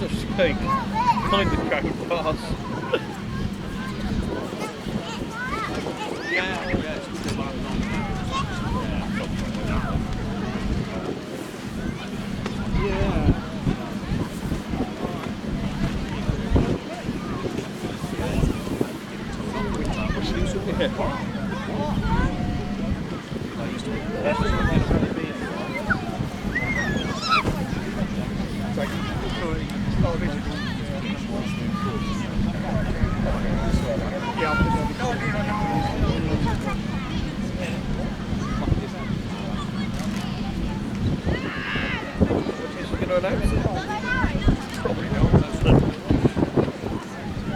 of speed. Kind of crashed past.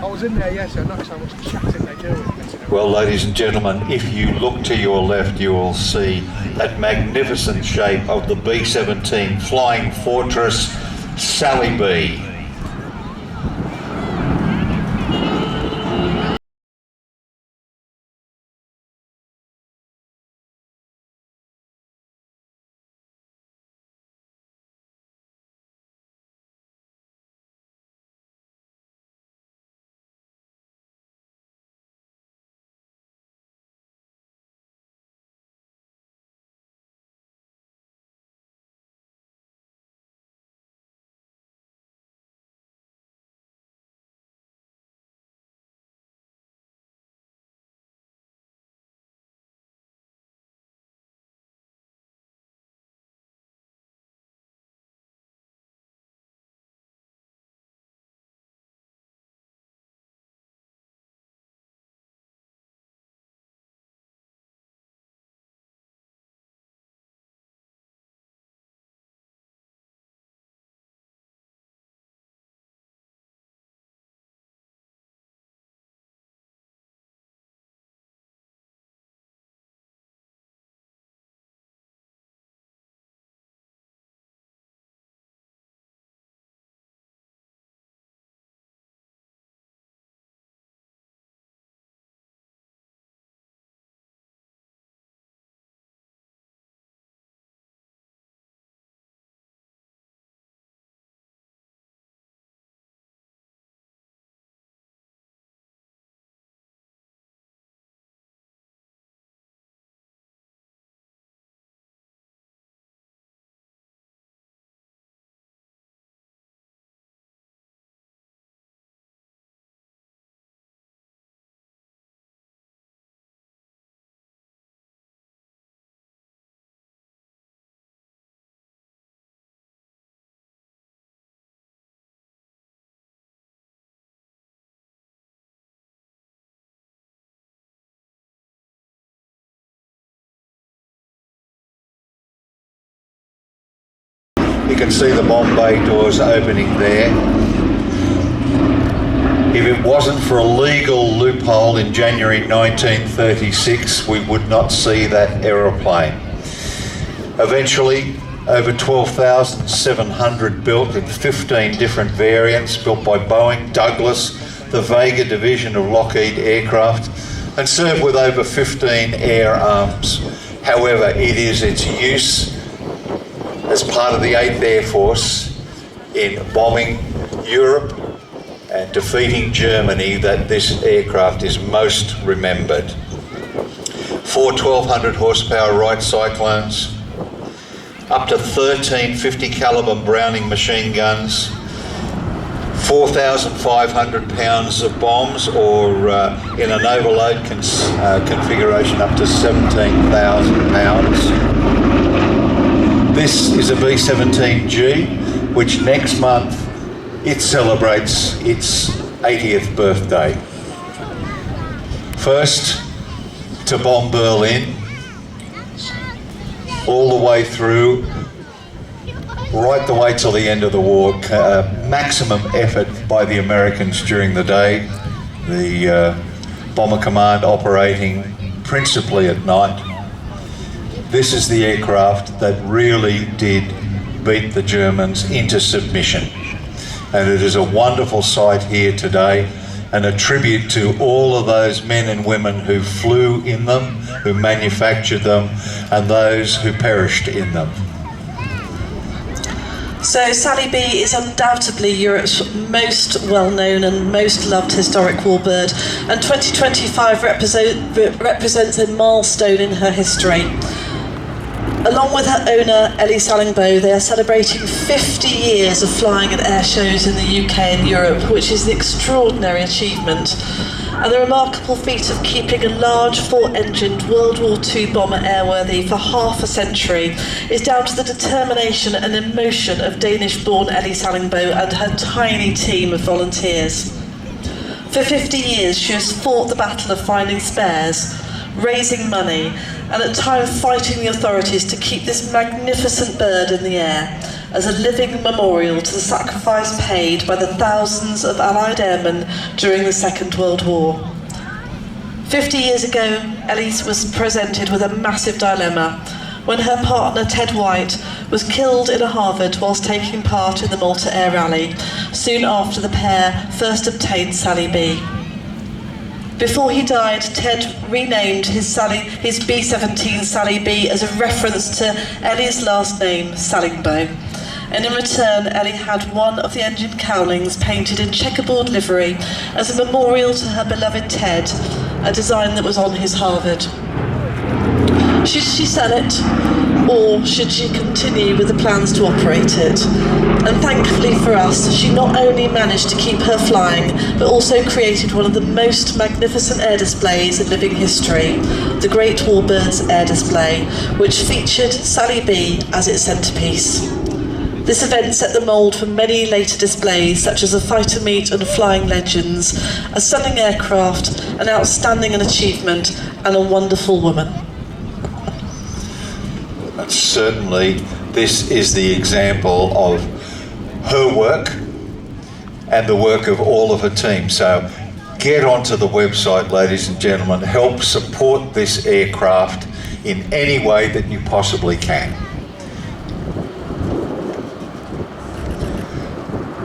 I was in there, yes, I noticed how much chatting they do. Well, ladies and gentlemen, if you look to your left, you will see that magnificent shape of the B-17 Flying Fortress Sally B. You can see the bomb bay doors opening there. If it wasn't for a legal loophole in January 1936, we would not see that aeroplane. Eventually, over 12,700 built in 15 different variants, built by Boeing, Douglas, the Vega division of Lockheed Aircraft, and served with over 15 air arms. However, it is its use as part of the 8th Air Force in bombing Europe and defeating Germany that this aircraft is most remembered. 4 1200 horsepower Wright Cyclones, up to 13 50 caliber Browning machine guns, 4,500 pounds of bombs, or in an overload configuration up to 17,000 pounds. This is a B-17G, which next month it celebrates its 80th birthday. First to bomb Berlin, all the way through, right the way till the end of the war. Maximum effort by the Americans during the day. The Bomber Command operating principally at night. This is the aircraft that really did beat the Germans into submission. And it is a wonderful sight here today, and a tribute to all of those men and women who flew in them, who manufactured them, and those who perished in them. So Sally B is undoubtedly Europe's most well-known and most loved historic warbird, and 2025 represents a milestone in her history. Along with her owner, Ellie Sallingboe, they are celebrating 50 years of flying at air shows in the UK and Europe, which is an extraordinary achievement. And the remarkable feat of keeping a large four-engined World War II bomber airworthy for half a century is down to the determination and emotion of Danish-born Ellie Sallingboe and her tiny team of volunteers. For 50 years, she has fought the battle of finding spares, raising money, and at times fighting the authorities to keep this magnificent bird in the air as a living memorial to the sacrifice paid by the thousands of Allied airmen during the Second World War. 50 years ago, Ellie was presented with a massive dilemma when her partner Ted White was killed in a Harvard whilst taking part in the Malta Air Rally, soon after the pair first obtained Sally B. Before he died, Ted renamed his B-17 Sally B as a reference to Ellie's last name, Sallingboe. And in return, Ellie had one of the engine cowlings painted in checkerboard livery as a memorial to her beloved Ted, a design that was on his Harvard. Should she sell it, or should she continue with the plans to operate it? And thankfully for us, she not only managed to keep her flying, but also created one of the most magnificent air displays in living history, the Great Warbirds Air Display, which featured Sally B as its centrepiece. This event set the mould for many later displays, such as a fighter meet and flying legends, a stunning aircraft, an outstanding achievement, and a wonderful woman. Certainly, this is the example of her work and the work of all of her team. So get onto the website, ladies and gentlemen. Help support this aircraft in any way that you possibly can.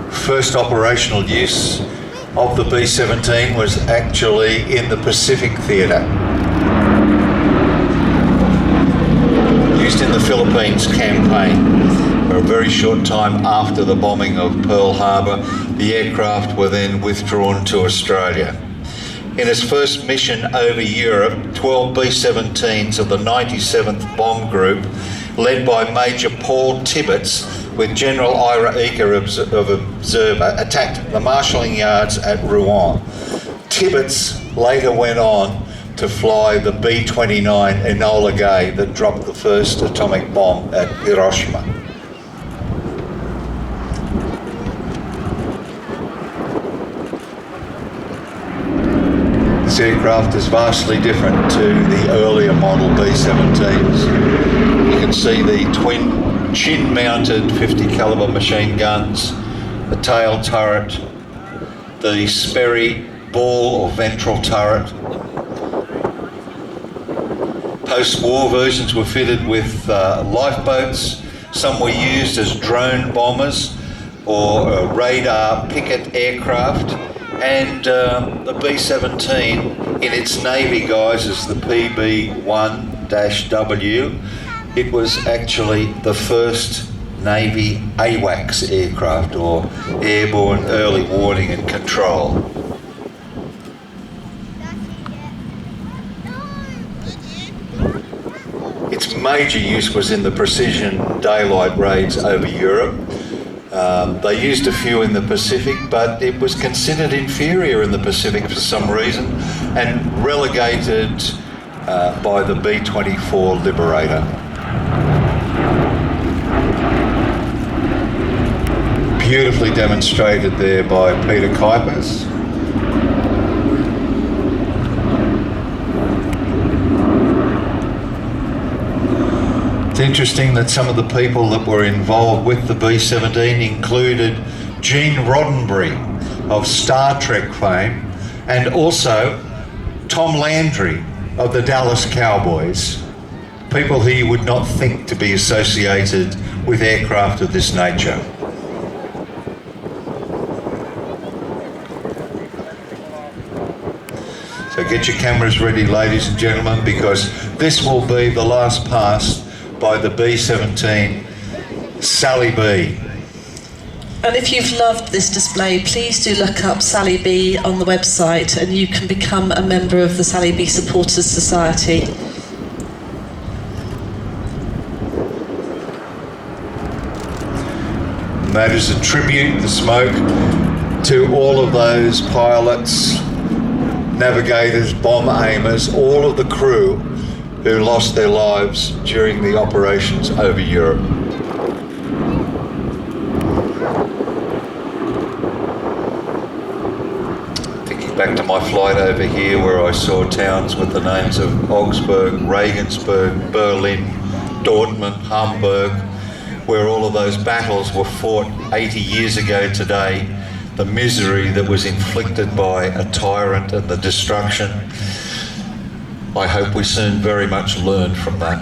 First operational use of the B-17 was actually in the Pacific Theatre. Used in the Philippines campaign. For a very short time after the bombing of Pearl Harbor, the aircraft were then withdrawn to Australia. In its first mission over Europe, 12 B-17s of the 97th Bomb Group, led by Major Paul Tibbets, with General Ira Eaker of Observer, attacked the marshalling yards at Rouen. Tibbets later went on to fly the B-29 Enola Gay that dropped the first atomic bomb at Hiroshima. This aircraft is vastly different to the earlier model B-17s. You can see the twin chin-mounted 50 caliber machine guns, the tail turret, the Sperry ball or ventral turret. Post-war versions were fitted with lifeboats. Some were used as drone bombers or radar picket aircraft. And the B-17 in its Navy guise is the PB-1-W. It was actually the first Navy AWACS aircraft, or Airborne Early Warning and Control. Its major use was in the precision daylight raids over Europe. They used a few in the Pacific, but it was considered inferior in the Pacific for some reason and relegated by the B-24 Liberator. Beautifully demonstrated there by Peter Kuipers. It's interesting that some of the people that were involved with the B-17 included Gene Roddenberry of Star Trek fame, and also Tom Landry of the Dallas Cowboys, people who you would not think to be associated with aircraft of this nature. So get your cameras ready, ladies and gentlemen, because this will be the last pass by the B-17 Sally B. And if you've loved this display, please do look up Sally B on the website and you can become a member of the Sally B Supporters Society. And that is a tribute, the smoke, to all of those pilots, navigators, bomb aimers, all of the crew who lost their lives during the operations over Europe. Thinking back to my flight over here where I saw towns with the names of Augsburg, Regensburg, Berlin, Dortmund, Hamburg, where all of those battles were fought 80 years ago today, the misery that was inflicted by a tyrant and the destruction. I hope we soon very much learn from that.